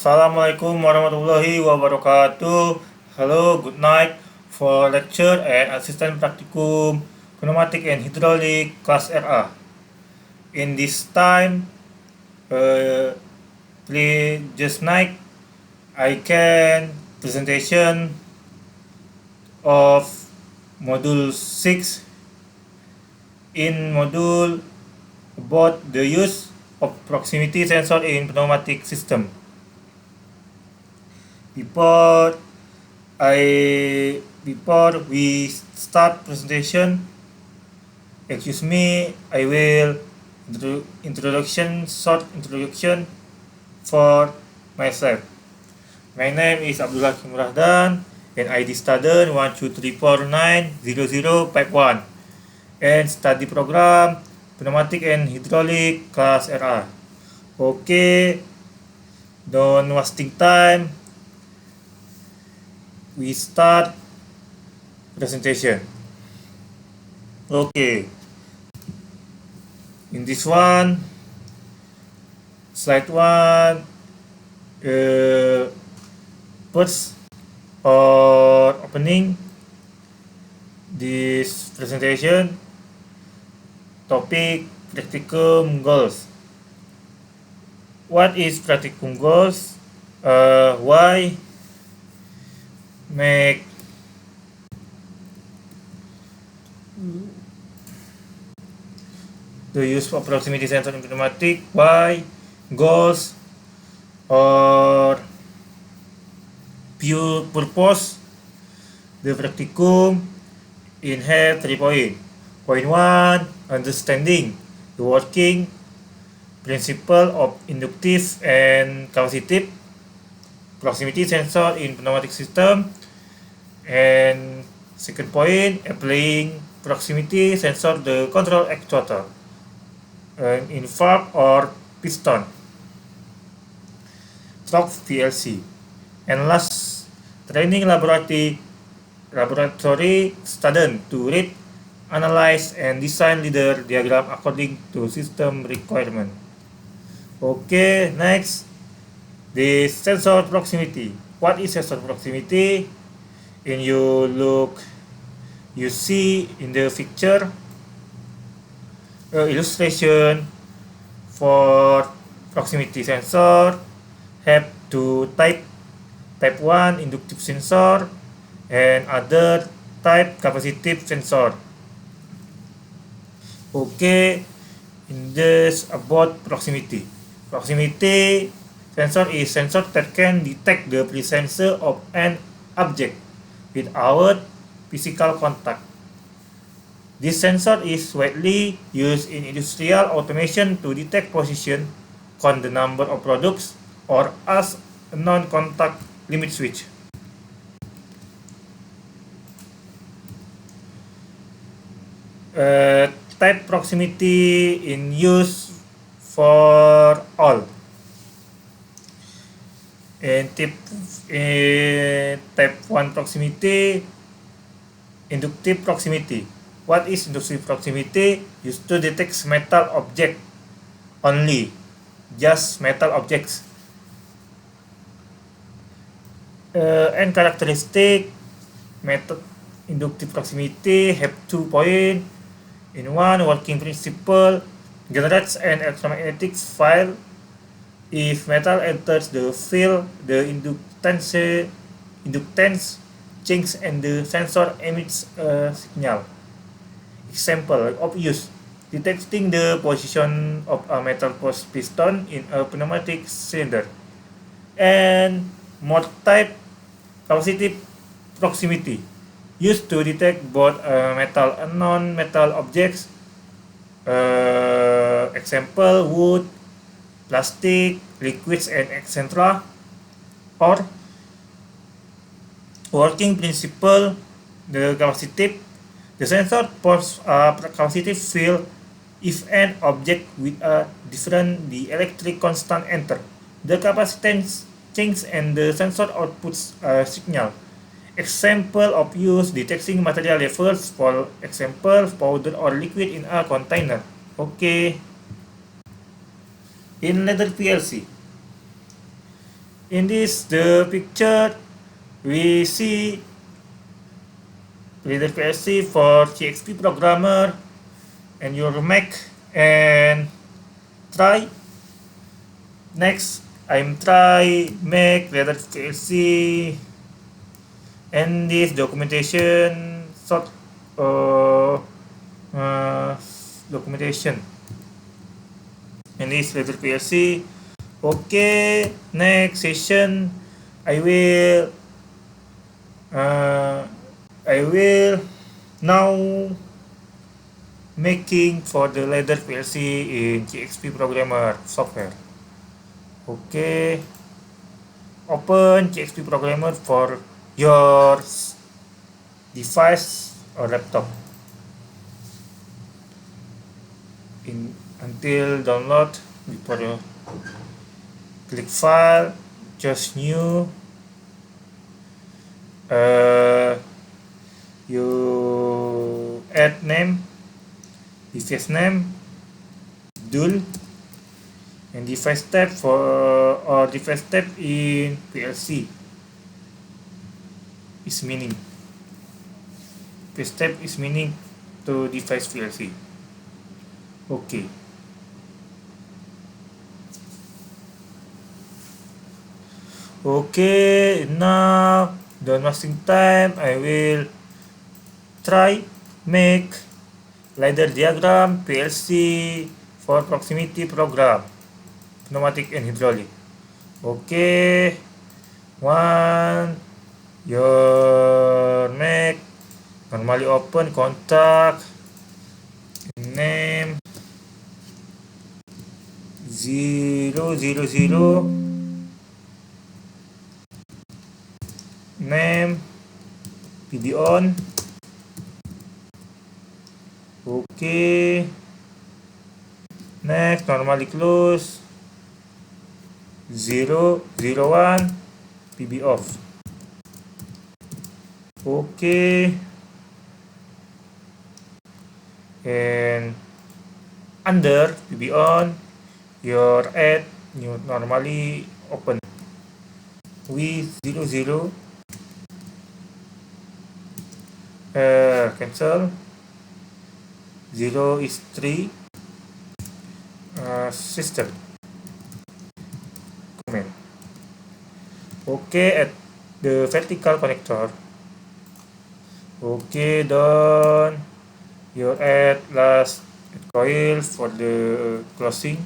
Assalamualaikum warahmatullahi wabarakatuh. Hello, good night for lecture and assistant practicum pneumatic and hydraulic class RA. In this time, please just night I can presentation of module 6 in module about the use of proximity sensor in pneumatic system. Before we start presentation, excuse me, I will short introduction for myself. My name is Abdullah Hakim Rahdan and ID student 123490051 and study program pneumatic and hydraulic class RA. Okay, don't wasting time. We start presentation. Okay. In this one, slide 1, first or opening this presentation, topic practicum goals. What is practicum goals? Why make the use of proximity sensor in pneumatic? Why goals or pure purpose? The practicum in have 3 points. Point 1, understanding the working principle of inductive and capacitive proximity sensor in pneumatic system. And second point, applying proximity sensor the control actuator in valve or piston, stroke PLC. And last, training laboratory student to read, analyze, and design leader diagram according to system requirement. Okay, next, the sensor proximity. What is sensor proximity? And you see in the picture illustration for proximity sensor have two type 1 inductive sensor and other type capacitive sensor. Okay, in this about proximity sensor is sensor that can detect the presence of an object without physical contact. This sensor is widely used in industrial automation to detect position, count the number of products, or as a non-contact limit switch. Type proximity in use for all. And type 1 proximity, inductive proximity. What is inductive proximity? Used to detect metal object only, just metal objects. And characteristic method inductive proximity have 2 points. In one, working principle generates an electromagnetic field. If metal enters the field, the inductance changes and the sensor emits a signal. Example of use: detecting the position of a metal piston in a pneumatic cylinder. And mode type capacitive proximity, used to detect both metal and non-metal objects. Example: wood, plastic, liquids, and etc. Or working principle, the capacitive. The sensor forms a capacitive field if an object with a different electric constant enter. The capacitance changes and the sensor outputs a signal. Example of use: detecting material levels, for example, powder or liquid in a container. Okay. In ladder PLC, In the picture, we see Reader PLC for CXP programmer, and your Mac and try. Next, I'm try Mac Reader PLC, and this documentation short uh, documentation. And this Reader PLC. Okay, next session I will uh, I will now making for the ladder PLC in GXP Programmer software. Okay, open GXP Programmer for your device or laptop. Until download, before you click file, just new, you add name, device name, DUL, and device type for or device type in PLC is meaning. Device type is meaning to device PLC. Okay. Okay, now don't wasting time. I will try make ladder diagram PLC for proximity program, pneumatic and hydraulic. Okay, one, your Mac normally open contact name 000 name PD on. Okay, next normally close 001 PB off. Okay, and under PB on your add new normally open V00 cancel 0 is 3 system command. Okay, at the vertical connector. Okay, done. You add last coil for the closing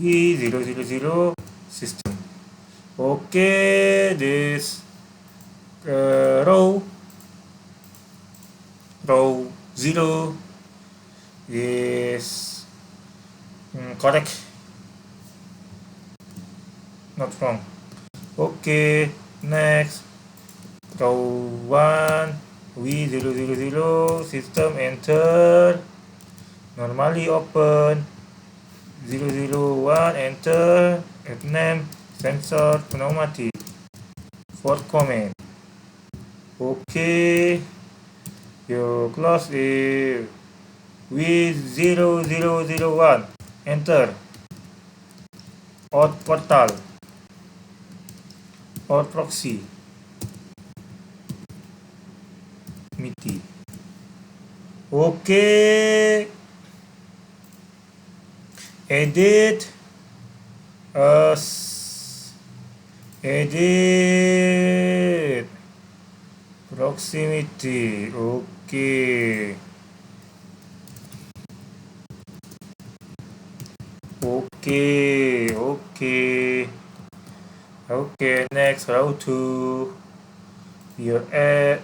V000 system. Okay, this row 0 is correct, not wrong. Okay, next row 1 V000 system, enter, normally open 001, enter, add name sensor pneumatic, for comment. Okay, you close it V0001, enter, out portal or proxy MIDI. Okay, edit edit proximity. Okay, next row 2, you add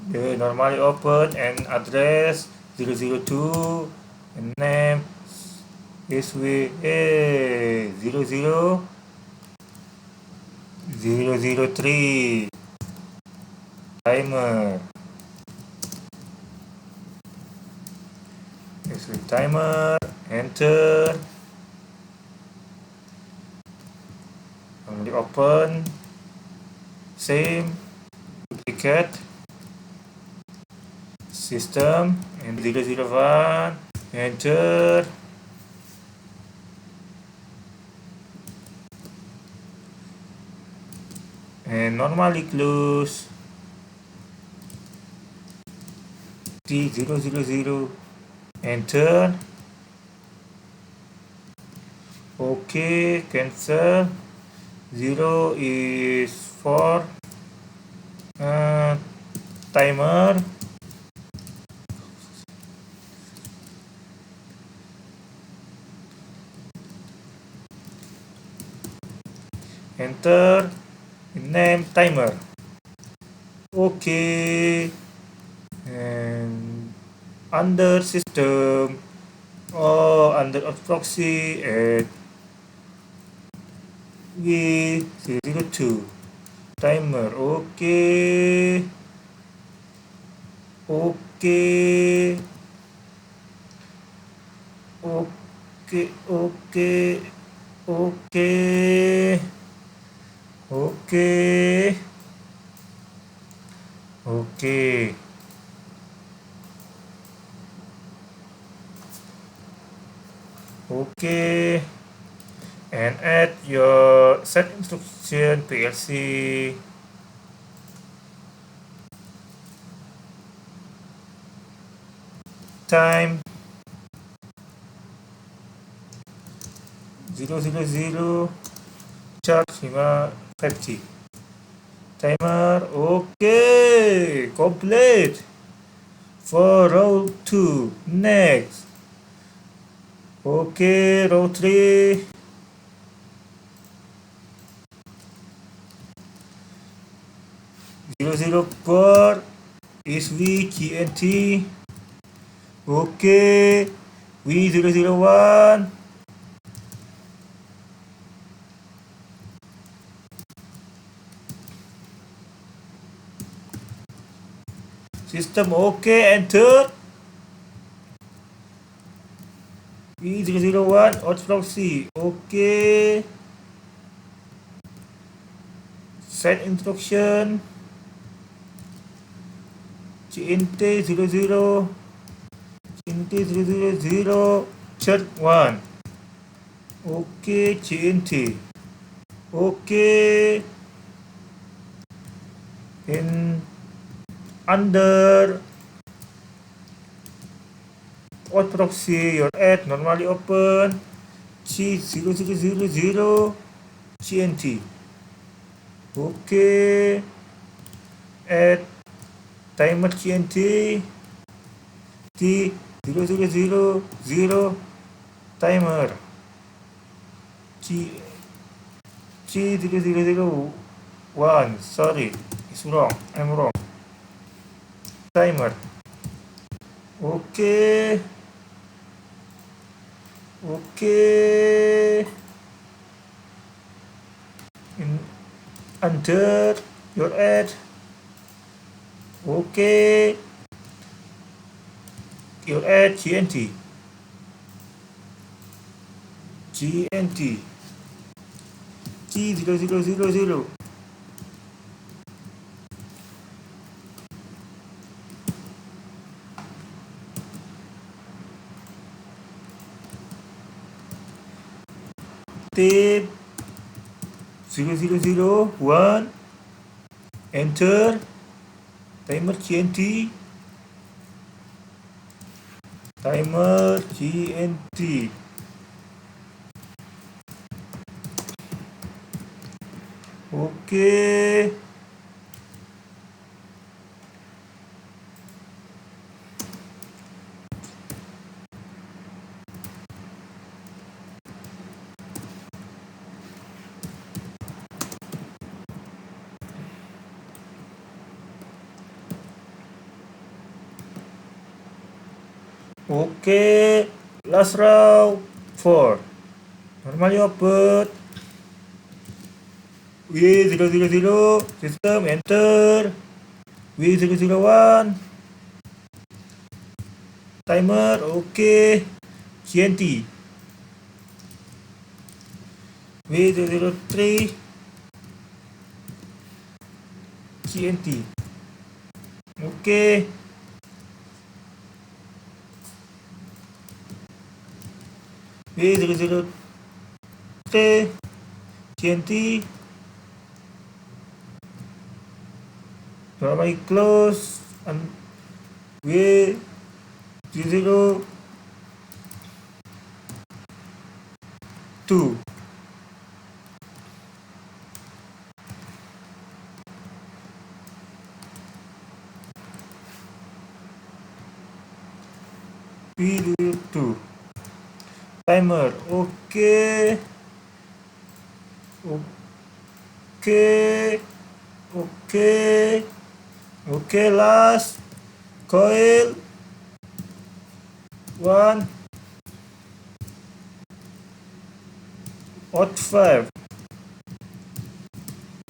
the normally open and address 002 and name is with 00003 timer. Is with timer, enter, normally open, same, duplicate, system, and 001, enter, and normally close T000, enter. Okay, cancel. 0 is for timer. Enter. Name timer. Okay, and under system or under proxy at V002 timer. Okay, okay, okay, okay, okay, okay, okay. Okay, and add your set instruction PLC time 000 charge 5G timer. Okay, complete for row 2. Next, okay, row 3. 004 is VGNT. Okay, V001. System okay, enter. V001 outflow C. Okay. Set instruction. CNT00. CNT000. Chart 1. Okay, CNT. Okay. In under out proxy, your add normally open C0000 CNT. Okay, add timer CNT T0000 timer C0001. Sorry, it's wrong. I'm wrong. Timer. Okay. Okay. Enter your add. Okay. Your add GNT. GNT. T0000. Tape 0001. Enter. Timer GNT. Timer GNT. Okay. Okay, last row 4. Normally open V000 system, enter. V001 timer, okay. GNT V003 GNT, okay. V003 GNT, Primary close and way 0 2. P02 timer. Okay, okay, okay, okay. Last coil 1 hot 5.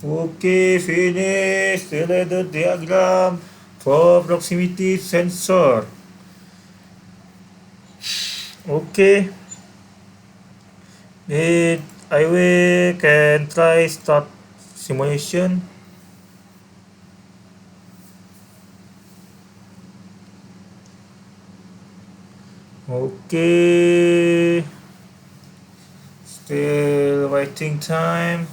Okay, finish the ladder diagram for proximity sensor. Okay, then I will can try start simulation. Okay, still waiting time.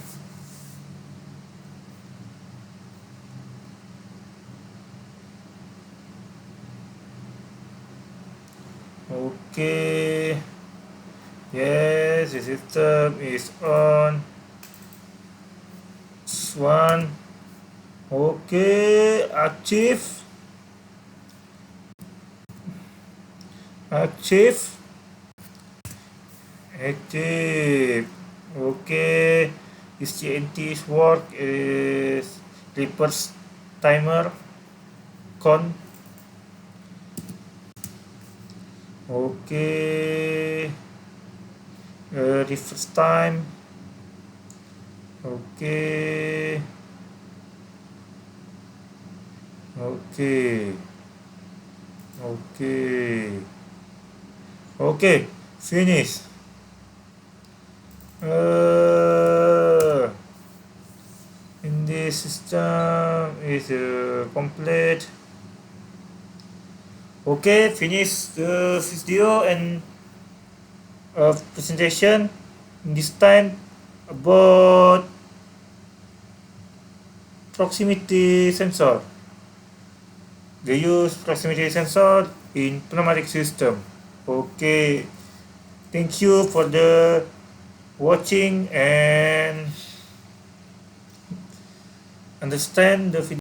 Okay, yes, the system is on. One. Okay, achieve. Achieve. Active. Okay. This CNT's work is reverse timer con. Okay. Reverse time. Okay. Okay. Okay. Okay. Finish. In this system is complete. Okay, finish the video and presentation. This time about proximity sensor. They use proximity sensor in pneumatic system. Okay, thank you for the watching and understand the video.